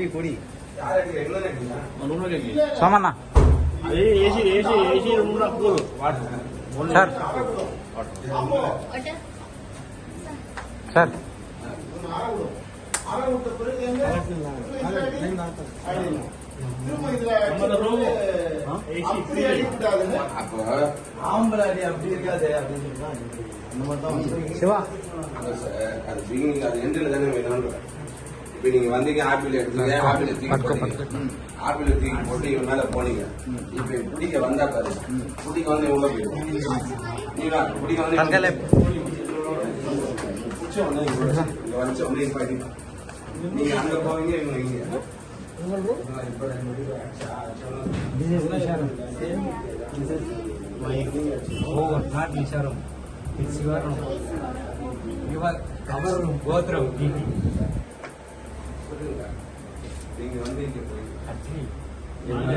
பொடி Somanna sir sir Siva இப்ப நீங்க வந்தீங்க ஆப்பிள் எடுத்தீங்க ஆப்பிள் ஆப்பிள் தூக்கி போட்டு இவன் மேல போனீங்க இப்ப குடிக்க வந்தா பாரு குடிக்க வந்து உள்ள போயிடும் நீங்க குடிக்க வந்து பிடிச்ச உடனே இங்க வச்ச உடனே இப்ப நீங்க அங்க போவீங்க இவங்க இங்க கோத்திரம் நீங்க வந்து இங்க போய்